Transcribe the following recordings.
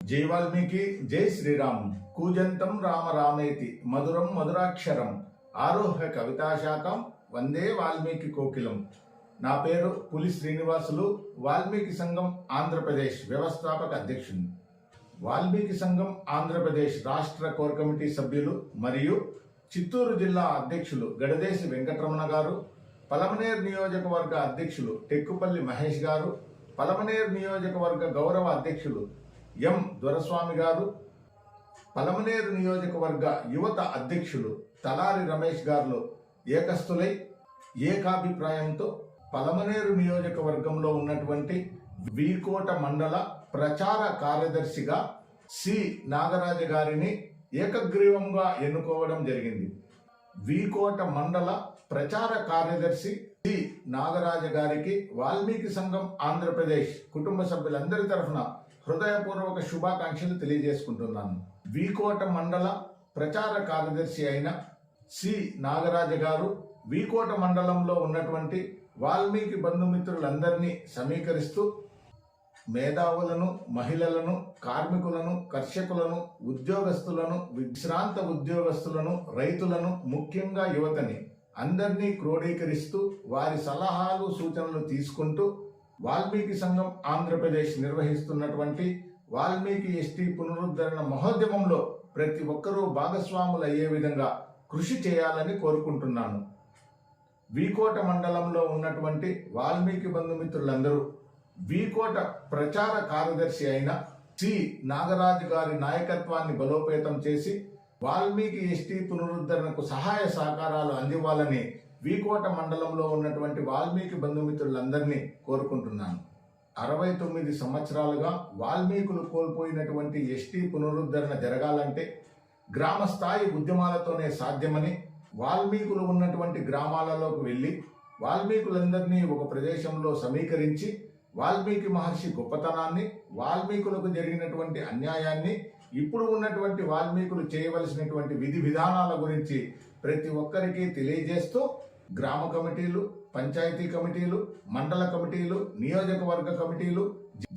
జై వాల్మీకి, జై శ్రీరామ్. కూజంతం రామ రామేతి మధురం మధురాక్షరం ఆరోహ్య కవితాశాఖం వందే వాల్మీకి కోకిలం. నా పేరు పులి శ్రీనివాసులు, వాల్మీకి సంఘం ఆంధ్రప్రదేశ్ వ్యవస్థాపక అధ్యక్షుని. వాల్మీకి సంఘం ఆంధ్రప్రదేశ్ రాష్ట్ర కోర్ కమిటీ సభ్యులు మరియు చిత్తూరు జిల్లా అధ్యక్షులు గడదేశి వెంకటరమణ గారు, పలమనేరు నియోజకవర్గ అధ్యక్షులు టెక్కుపల్లి మహేష్ గారు, పలమనేరు నియోజకవర్గ గౌరవ అధ్యక్షులు ఎం దొరస్వామి గారు, పలమనేరు నియోజకవర్గ యువత అధ్యక్షులు తలారి రమేష్ గారు ఏకస్తులై ఏకాభిప్రాయంతో పలమనేరు నియోజకవర్గంలో ఉన్నటువంటి వీకోట మండల ప్రచార కార్యదర్శిగా సి నాగరాజ గారిని ఏకగ్రీవంగా ఎన్నుకోవడం జరిగింది. వీకోట మండల ప్రచార కార్యదర్శి సి నాగరాజ గారికి వాల్మీకి సంఘం ఆంధ్రప్రదేశ్ కుటుంబ సభ్యులందరి తరఫున హృదయపూర్వక శుభాకాంక్షలు తెలియజేసుకుంటున్నాను. వీకోట మండల ప్రచార కార్యదర్శి అయిన సి నాగరాజ గారు వీకోట మండలంలో ఉన్నటువంటి వాల్మీకి బంధుమిత్రులందరినీ సమీకరిస్తూ మేధావులను, మహిళలను, కార్మికులను, కర్షకులను, ఉద్యోగస్తులను, విశ్రాంత ఉద్యోగస్తులను, రైతులను, ముఖ్యంగా యువతని అందరినీ క్రోడీకరిస్తూ వారి సలహాలు సూచనలు తీసుకుంటూ వాల్మీకి సంఘం ఆంధ్రప్రదేశ్ నిర్వహిస్తున్నటువంటి వాల్మీకి ఎస్టీ పునరుద్ధరణ మహోద్యమంలో ప్రతి ఒక్కరూ భాగస్వాములు అయ్యే విధంగా కృషి చేయాలని కోరుకుంటున్నాను. వీకోట మండలంలో ఉన్నటువంటి వాల్మీకి బంధుమిత్రులందరూ వీకోట ప్రచార కార్యదర్శి అయిన సి నాగరాజు గారి నాయకత్వాన్ని బలోపేతం చేసి వాల్మీకి ఎస్టీ పునరుద్ధరణకు సహాయ సహకారాలు అందివ్వాలని వీకోట మండలంలో ఉన్నటువంటి వాల్మీకి బంధుమిత్రులందరినీ కోరుకుంటున్నాను. 69 సంవత్సరాలుగా వాల్మీకులు కోల్పోయినటువంటి ఎస్టీ పునరుద్ధరణ జరగాలంటే గ్రామ స్థాయి ఉద్యమాలతోనే సాధ్యమని, వాల్మీకులు ఉన్నటువంటి గ్రామాలలోకి వెళ్ళి వాల్మీకులందరినీ ఒక ప్రదేశంలో సమీకరించి వాల్మీకి మహర్షి గొప్పతనాన్ని, వాల్మీకులకు జరిగినటువంటి అన్యాయాన్ని, ఇప్పుడు ఉన్నటువంటి వాల్మీకులు చేయవలసినటువంటి విధి విధానాల గురించి ప్రతి ఒక్కరికి తెలియజేస్తూ గ్రామ కమిటీలు, పంచాయతీ కమిటీలు, మండల కమిటీలు, నియోజకవర్గ కమిటీలు,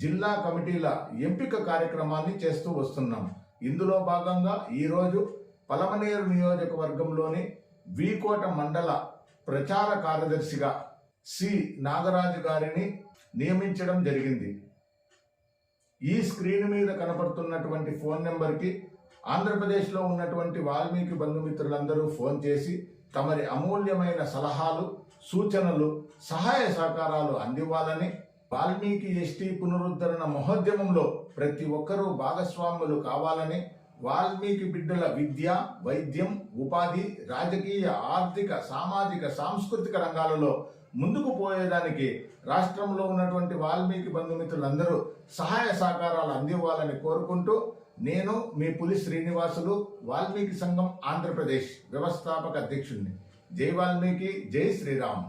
జిల్లా కమిటీల ఎంపిక కార్యక్రమాన్ని చేస్తూ వస్తున్నాం. ఇందులో భాగంగా ఈరోజు పలమనేరు నియోజకవర్గంలోని వీకోట మండల ప్రచార కార్యదర్శిగా సి నాగరాజు గారిని నియమించడం జరిగింది. ఈ స్క్రీన్ మీద కనపడుతున్నటువంటి ఫోన్ నెంబర్కి ఆంధ్రప్రదేశ్లో ఉన్నటువంటి వాల్మీకి బంధుమిత్రులందరూ ఫోన్ చేసి తమరి అమూల్యమైన సలహాలు, సూచనలు, సహాయ సహకారాలు అందివ్వాలని, వాల్మీకి ఎస్టీ పునరుద్ధరణ మహోద్యమంలో ప్రతి ఒక్కరూ భాగస్వాములు కావాలని, వాల్మీకి బిడ్డల విద్య, వైద్యం, ఉపాధి, రాజకీయ, ఆర్థిక, సామాజిక, సాంస్కృతిక రంగాలలో ముందుకు పోయేదానికి రాష్ట్రంలో ఉన్నటువంటి వాల్మీకి బంధుమిత్రులందరూ సహాయ సహకారాలు అందివ్వాలని కోరుకుంటూ నేను మీ పులి శ్రీనివాసులు, వాల్మీకి సంఘం ఆంధ్రప్రదేశ్ వ్యవస్థాపక అధ్యక్షుడిని. జై వాల్మీకి, జై శ్రీరామ్.